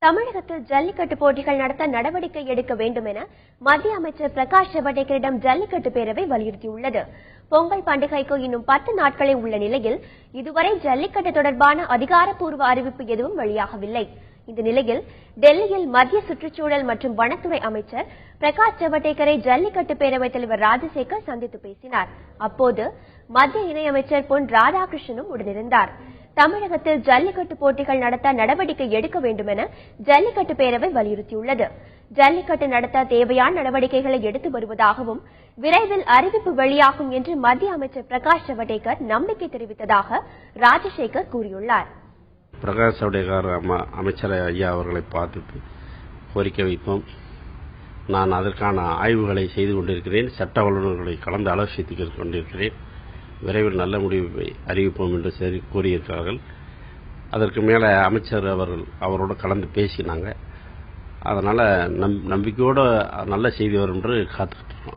தமிழகத்தில் ஜல்லிக்கட்டு போட்டிகள் நடத்த நடவடிக்கை எடுக்க வேண்டும் என மத்திய அமைச்சர் பிரகாஷ் ஜவடேகரிடம் ஜல்லிக்கட்டு பேரவை வலியுறுத்தியுள்ளது. பொங்கல் பண்டிகைக்கு இன்னும் 10 நாட்களே உள்ள நிலையில் இதுவரை ஜல்லிக்கட்டு தொடர்பான அதிகாரப்பூர்வ அறிவிப்பு எதுவும் வெளியாகவில்லை. இந்த நிலையில் டெல்லியில் மத்திய சுற்றுச்சூழல் மற்றும் வனத்துறை அமைச்சர் பிரகாஷ் ஜவடேகரை ஜல்லிக்கட்டு பேரவைத் தலைவர் ராஜசேகர் சந்தித்து பேசினார். அப்போது மத்திய இணையமைச்சர் பொன் ராதாகிருஷ்ணனும் உடனிருந்தார். தமிழகத்தில் ஜல்லிக்கட்டு போட்டிகள் நடத்த நடவடிக்கை எடுக்க வேண்டும் என ஜல்லிக்கட்டு பேரவை வலியுறுத்தியுள்ளது. ஜல்லிக்கட்டு நடத்த தேவையான நடவடிக்கைகளை எடுத்து வருவதாகவும் விரைவில் அறிவிப்பு வெளியாகும் என்று மத்திய அமைச்சர் பிரகாஷ் ஜவடேகர் நம்பிக்கை தெரிவித்ததாக ராஜசேகர் கூறியுள்ளார். பிரகாஷ் ஜவடேகர் அமைச்சர் ஐயா அவர்களை பார்த்து கோரிக்கை வைத்தோம். நான் அதற்கான ஆய்வுகளை செய்து கொண்டிருக்கிறேன். சட்ட வல்லுநர்களை கலந்து ஆலோசித்துக் கொண்டிருக்கிறேன். விரைவில் நல்ல முடிவை அறிவிப்போம் என்று கூறியிருக்கிறார்கள். அதற்கு மேலே அமைச்சர் அவரோடு கலந்து பேசினாங்க. அதனால் நம்பிக்கையோடு நல்ல செய்தி வரும் என்று காத்துக்கிட்டு இருக்கோம்.